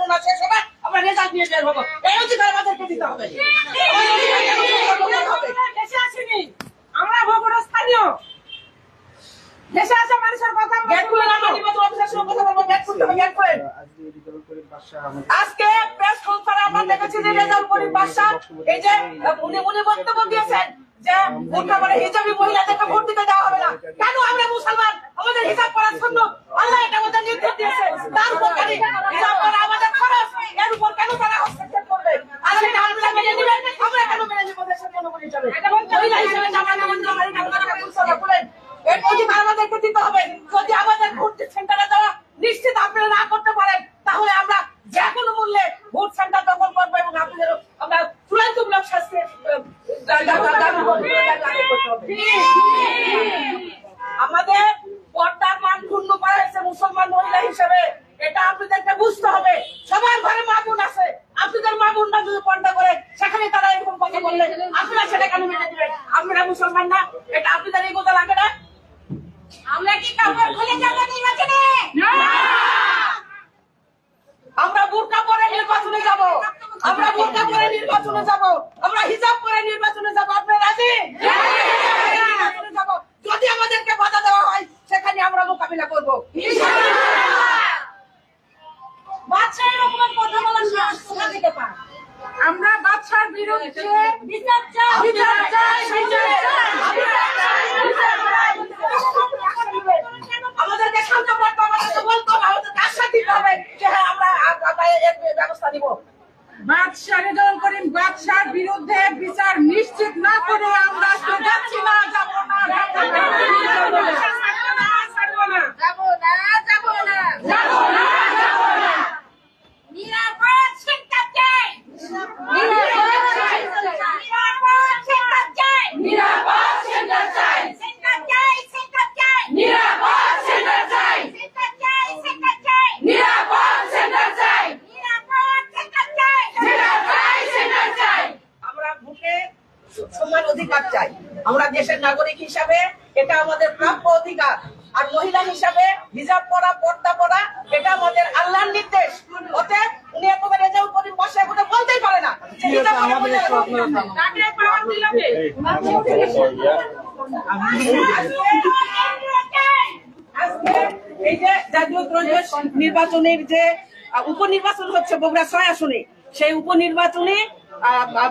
গণনা শেষ হবে, আমরা রেজাল্ট নিয়ে বের হবো। এই অধিকার আমাদেরকে দিতে হবে। দেশে আসেনি, আমরা ভোগর স্থানীয়। দেশে আসা মানুষের কথা গেট খুলে না, নির্বাচন অফিসার সঙ্গে কথা বলবো, গেট খুলতে হবে, গেট খুলেন। আজকে প্রেস কনফারেন্সে আমরা দেখেছি যে রেজাউল করিম বাদশা এই যে উনি বক্তব্য দিয়েছেন যে বোরকা পরে হিজাবি মহিলাদেরকে ভোট দিতে দেওয়া হবে না। কেন? আমরা মুসলমান, আমাদের হিজাব পরা সুন্নাত, আল্লাহ এটা আমাদের নির্দেশ দিয়েছে। তার উপর কেন হিজাব পরা আমাদের ফরজ, এর উপর কেন তারা হস্তক্ষেপ করবে? আর সেটা আমরা মেনে নিবেন, আমরা কেন মেনে নিব? দেশের জনগণ হিসাবে, মহিলা হিসাবে জামাত আমাদেরকে মুসলমান বলেন, এর অধিকার আমাদেরকে দিতে হবে। যদি আমাদের ভোট সেন্টারে যাওয়া নিশ্চিত আপনারা না করতে পারেন, তাহলে আমরা যে কোনো মূল্যে ভোট সেন্টার দখল করবো এবং আপনাদের আমরা চূড়ান্তমূলক শাস্তি আমাদের পর্দার মান ক্ষুণ্ণ করা হয়েছে মুসলমান মহিলা হিসেবে, এটা আপনাদেরকে বুঝতে হবে। সবার ঘরে মা বোন আছে, আপনাদের মা বোনরা যদি পর্দা করে সেখানে তারা এরকম কথা বললে আপনারা সেটা কেন মেনে দিবেন? আপনারা মুসলমান না, এটা আপনাদের এই কথা লাগে না? আমরা কি কাপড় খুলে যাবো নির্বাচনে? আমরা বোরকা পরে নির্বাচনে যাব, আমরা বোরকা পরে নির্বাচনে যাব, আমরা হিজাব পরে নির্বাচনে যাব। আপনারা রাজি? নির্বাচনে যাব। যদি আমাদেরকে বাধা দেওয়া হয় সেখানে আমরা মোকাবিলা করব ইনশাআল্লাহ। বাদশা এরকম কথা বলার সাহস কোথা থেকে পায়? আমরা বাদশার বিরুদ্ধে বিচার চাই, বিচার চাই, বিচার চাই, বিচার চাই, বিচার চাই। আমাদেরকে শান্ত করতে হবে, আমাদেরকে বলতে হবে, আমাদেরকে আশ্বাস দিতে হবে যে হ্যাঁ আমরা এর ব্যবস্থা নিব। বাদশা রেজাউল করিম বাদশার বিরুদ্ধে বিচার নিশ্চিত না করে আমরা যাচ্ছি না, যাবো না, যাবো না, যাবো না, যাবো না, যাবো না, যাবো না, যাবো না। নিরাপদ সেন্টার চাই, নিরাপদ সেন্টার চাই, নিরাপদ সেন্টার চাই, নিরাপদ সেন্টার চাই, সেন্টার চাই, সেন্টার চাই, নিরাপদ সেন্টার চাই, সেন্টার চাই, সেন্টার চাই, নিরাপদ সেন্টার চাই, নিরাপদ সেন্টার চাই, সেন্টার চাই, সেন্টার চাই। আমরা ভোটে সমান অধিকার চাই। আমরা দেশের নাগরিক হিসাবে এটা আমাদের প্রাপ্য অধিকার। আর মহিলা হিসাবে হিজাব পরা, পর্দা পরা এটা আমাদের আল্লাহর নির্দেশ। অতএব উনি একেবারে রেজাউল করিম বাদশা এখন বলতেই পারে না যে হিজাব পরা মহিলা তাকে পাওয়ার দিল কে? আজকে এই যে জাতীয় ত্রয়োদশ নির্বাচনের যে উপনির্বাচন হচ্ছে বগুড়া ৬ আসনে, সেই উপনির্বাচনে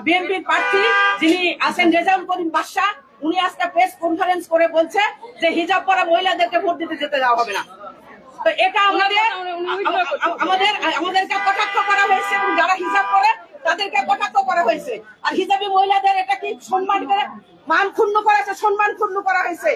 বিএনপির প্রার্থী যিনি আছেন রেজাউল করিম বাদশা, উনি আজকে প্রেস কনফারেন্স করে বলছে যে হিজাব পরা মহিলাদেরকে ভোট দিতে যেতে দেওয়া হবে না। তো এটা আমাদেরকে কটাক্ষ করা হয়েছে এবং যারা হিজাব করে তাদেরকে কটাক্ষ করা হয়েছে। আর হিজাবি মহিলাদের এটা কি সম্মান করে মান ক্ষুণ্ণ করেছে, সম্মান ক্ষুণ্ণ করা হয়েছে।